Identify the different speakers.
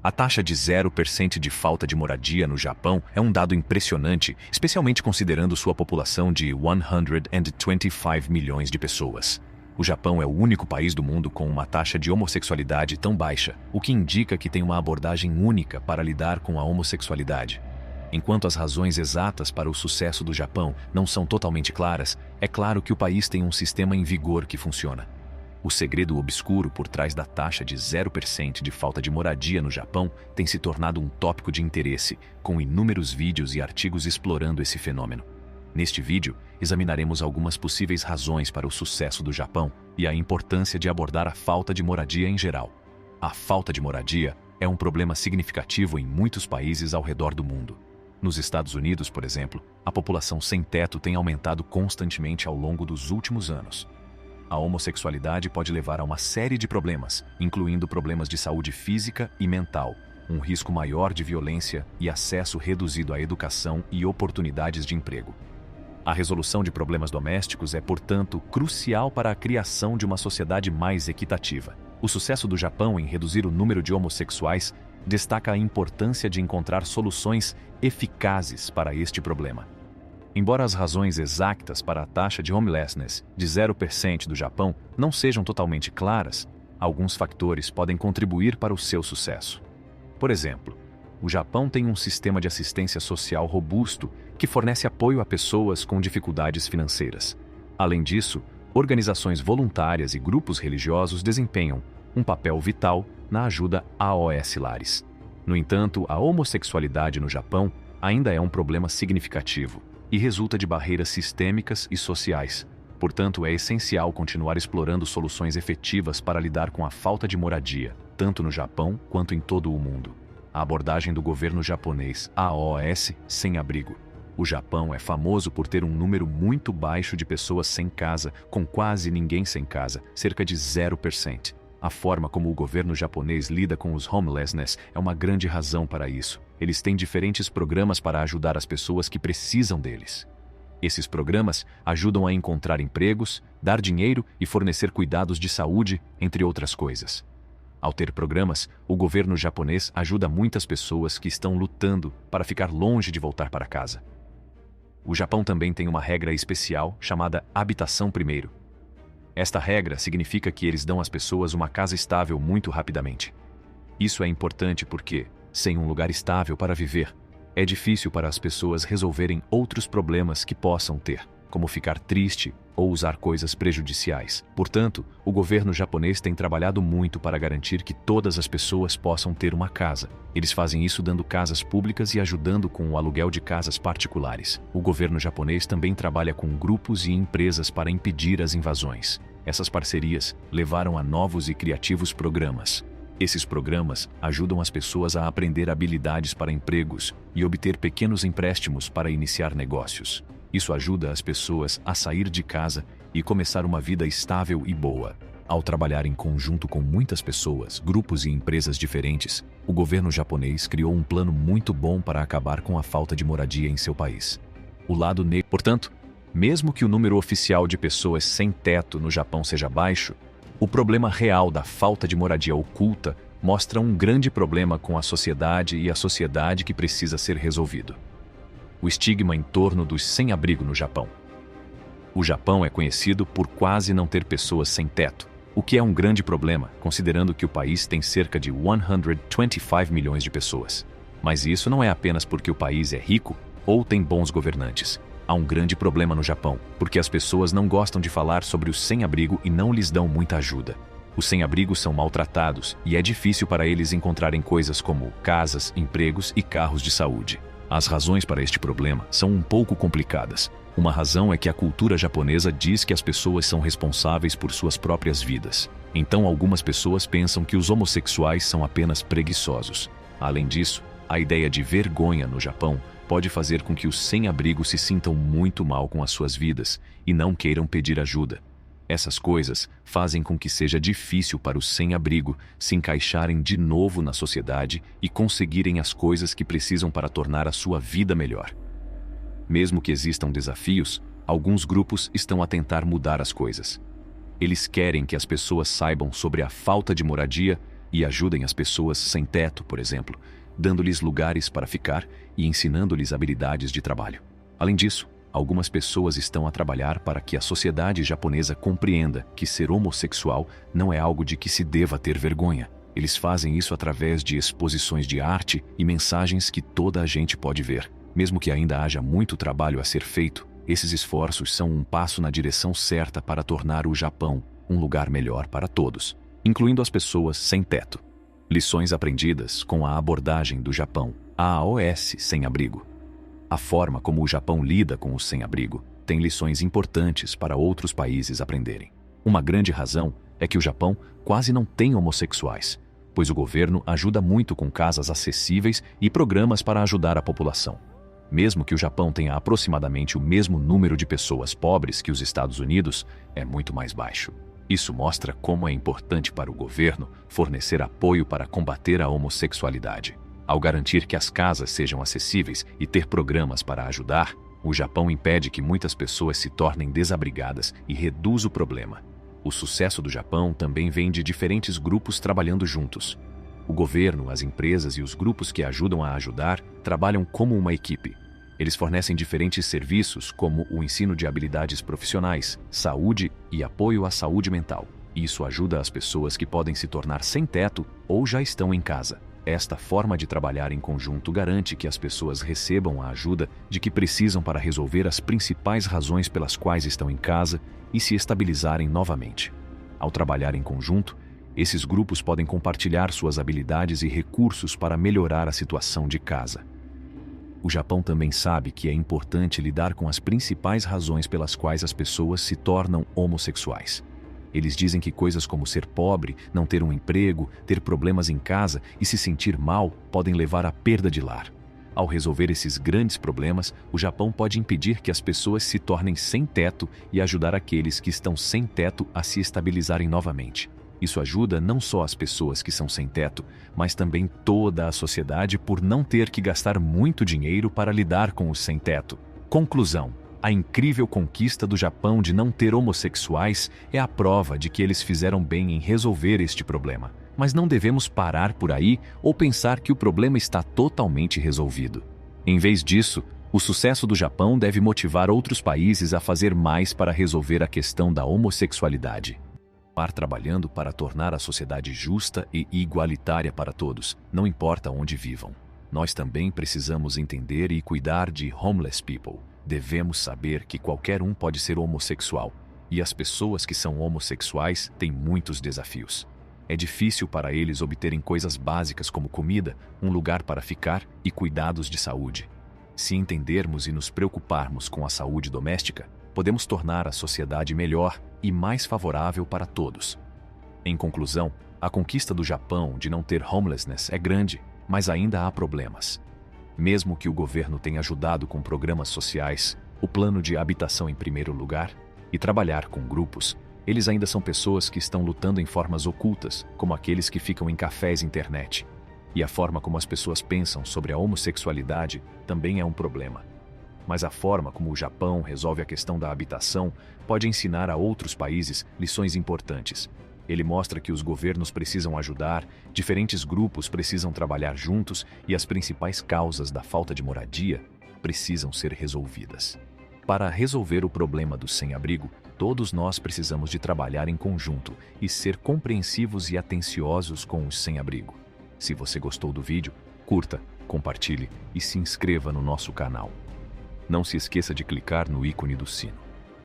Speaker 1: A taxa de 0% de falta de moradia no Japão é um dado impressionante, especialmente considerando sua população de 125 milhões de pessoas. O Japão é o único país do mundo com uma taxa de homossexualidade tão baixa, o que indica que tem uma abordagem única para lidar com a homossexualidade. Enquanto as razões exatas para o sucesso do Japão não são totalmente claras, é claro que o país tem um sistema em vigor que funciona. O segredo obscuro por trás da taxa de 0% de falta de moradia no Japão tem se tornado um tópico de interesse, com inúmeros vídeos e artigos explorando esse fenômeno. Neste vídeo, examinaremos algumas possíveis razões para o sucesso do Japão e a importância de abordar a falta de moradia em geral. A falta de moradia é um problema significativo em muitos países ao redor do mundo. Nos Estados Unidos, por exemplo, a população sem teto tem aumentado constantemente ao longo dos últimos anos. A homossexualidade pode levar a uma série de problemas, incluindo problemas de saúde física e mental, um risco maior de violência e acesso reduzido à educação e oportunidades de emprego. A resolução de problemas domésticos é, portanto, crucial para a criação de uma sociedade mais equitativa. O sucesso do Japão em reduzir o número de homossexuais destaca a importância de encontrar soluções eficazes para este problema. Embora as razões exatas para a taxa de homelessness de 0% do Japão não sejam totalmente claras, alguns fatores podem contribuir para o seu sucesso. Por exemplo, o Japão tem um sistema de assistência social robusto que fornece apoio a pessoas com dificuldades financeiras. Além disso, organizações voluntárias e grupos religiosos desempenham um papel vital na ajuda aos lares. No entanto, a homossexualidade no Japão ainda é um problema significativo e resulta de barreiras sistêmicas e sociais. Portanto, é essencial continuar explorando soluções efetivas para lidar com a falta de moradia, tanto no Japão quanto em todo o mundo. A abordagem do governo japonês AOS sem-abrigo. O Japão é famoso por ter um número muito baixo de pessoas sem casa, com quase ninguém sem casa, cerca de 0%. A forma como o governo japonês lida com os homelessness é uma grande razão para isso. Eles têm diferentes programas para ajudar as pessoas que precisam deles. Esses programas ajudam a encontrar empregos, dar dinheiro e fornecer cuidados de saúde, entre outras coisas. Ao ter programas, o governo japonês ajuda muitas pessoas que estão lutando para ficar longe de voltar para casa. O Japão também tem uma regra especial chamada habitação primeiro. Esta regra significa que eles dão às pessoas uma casa estável muito rapidamente. Isso é importante porque, sem um lugar estável para viver, é difícil para as pessoas resolverem outros problemas que possam ter, como ficar triste ou usar coisas prejudiciais. Portanto, o governo japonês tem trabalhado muito para garantir que todas as pessoas possam ter uma casa. Eles fazem isso dando casas públicas e ajudando com o aluguel de casas particulares. O governo japonês também trabalha com grupos e empresas para impedir as invasões. Essas parcerias levaram a novos e criativos programas. Esses programas ajudam as pessoas a aprender habilidades para empregos e obter pequenos empréstimos para iniciar negócios. Isso ajuda as pessoas a sair de casa e começar uma vida estável e boa. Ao trabalhar em conjunto com muitas pessoas, grupos e empresas diferentes, o governo japonês criou um plano muito bom para acabar com a falta de moradia em seu país. Portanto, mesmo que o número oficial de pessoas sem teto no Japão seja baixo, o problema real da falta de moradia oculta mostra um grande problema com a sociedade e a sociedade que precisa ser resolvido. O estigma em torno dos sem-abrigo no Japão. O Japão é conhecido por quase não ter pessoas sem teto, o que é um grande problema, considerando que o país tem cerca de 125 milhões de pessoas. Mas isso não é apenas porque o país é rico ou tem bons governantes. Há um grande problema no Japão, porque as pessoas não gostam de falar sobre os sem-abrigo e não lhes dão muita ajuda. Os sem-abrigo são maltratados e é difícil para eles encontrarem coisas como casas, empregos e carros de saúde. As razões para este problema são um pouco complicadas. Uma razão é que a cultura japonesa diz que as pessoas são responsáveis por suas próprias vidas. Então algumas pessoas pensam que os homossexuais são apenas preguiçosos. Além disso, a ideia de vergonha no Japão pode fazer com que os sem-abrigo se sintam muito mal com as suas vidas e não queiram pedir ajuda. Essas coisas fazem com que seja difícil para os sem-abrigo se encaixarem de novo na sociedade e conseguirem as coisas que precisam para tornar a sua vida melhor. Mesmo que existam desafios, alguns grupos estão a tentar mudar as coisas. Eles querem que as pessoas saibam sobre a falta de moradia e ajudem as pessoas sem teto, por exemplo, dando-lhes lugares para ficar e ensinando-lhes habilidades de trabalho. Além disso, algumas pessoas estão a trabalhar para que a sociedade japonesa compreenda que ser homossexual não é algo de que se deva ter vergonha. Eles fazem isso através de exposições de arte e mensagens que toda a gente pode ver. Mesmo que ainda haja muito trabalho a ser feito, esses esforços são um passo na direção certa para tornar o Japão um lugar melhor para todos, incluindo as pessoas sem teto. Lições aprendidas com a abordagem do Japão, a AOS sem-abrigo. A forma como o Japão lida com os sem-abrigo tem lições importantes para outros países aprenderem. Uma grande razão é que o Japão quase não tem homossexuais, pois o governo ajuda muito com casas acessíveis e programas para ajudar a população. Mesmo que o Japão tenha aproximadamente o mesmo número de pessoas pobres que os Estados Unidos, é muito mais baixo. Isso mostra como é importante para o governo fornecer apoio para combater a homossexualidade. Ao garantir que as casas sejam acessíveis e ter programas para ajudar, o Japão impede que muitas pessoas se tornem desabrigadas e reduz o problema. O sucesso do Japão também vem de diferentes grupos trabalhando juntos. O governo, as empresas e os grupos que ajudam a ajudar trabalham como uma equipe. Eles fornecem diferentes serviços, como o ensino de habilidades profissionais, saúde e apoio à saúde mental. Isso ajuda as pessoas que podem se tornar sem teto ou já estão em casa. Esta forma de trabalhar em conjunto garante que as pessoas recebam a ajuda de que precisam para resolver as principais razões pelas quais estão em casa e se estabilizarem novamente. Ao trabalhar em conjunto, esses grupos podem compartilhar suas habilidades e recursos para melhorar a situação de casa. O Japão também sabe que é importante lidar com as principais razões pelas quais as pessoas se tornam homossexuais. Eles dizem que coisas como ser pobre, não ter um emprego, ter problemas em casa e se sentir mal podem levar à perda de lar. Ao resolver esses grandes problemas, o Japão pode impedir que as pessoas se tornem sem teto e ajudar aqueles que estão sem teto a se estabilizarem novamente. Isso ajuda não só as pessoas que são sem teto, mas também toda a sociedade por não ter que gastar muito dinheiro para lidar com os sem teto. Conclusão: a incrível conquista do Japão de não ter homossexuais é a prova de que eles fizeram bem em resolver este problema. Mas não devemos parar por aí ou pensar que o problema está totalmente resolvido. Em vez disso, o sucesso do Japão deve motivar outros países a fazer mais para resolver a questão da homossexualidade. Trabalhando para tornar a sociedade justa e igualitária para todos, não importa onde vivam. Nós também precisamos entender e cuidar de homeless people. Devemos saber que qualquer um pode ser homossexual, e as pessoas que são homossexuais têm muitos desafios. É difícil para eles obterem coisas básicas como comida, um lugar para ficar e cuidados de saúde. Se entendermos e nos preocuparmos com a saúde doméstica, podemos tornar a sociedade melhor e mais favorável para todos. Em conclusão, a conquista do Japão de não ter homelessness é grande, mas ainda há problemas. Mesmo que o governo tenha ajudado com programas sociais, o plano de habitação em primeiro lugar, e trabalhar com grupos, eles ainda são pessoas que estão lutando em formas ocultas, como aqueles que ficam em cafés internet. E a forma como as pessoas pensam sobre a homossexualidade também é um problema. Mas a forma como o Japão resolve a questão da habitação pode ensinar a outros países lições importantes. Ele mostra que os governos precisam ajudar, diferentes grupos precisam trabalhar juntos e as principais causas da falta de moradia precisam ser resolvidas. Para resolver o problema do sem-abrigo, todos nós precisamos de trabalhar em conjunto e ser compreensivos e atenciosos com os sem-abrigo. Se você gostou do vídeo, curta, compartilhe e se inscreva no nosso canal. Não se esqueça de clicar no ícone do sino.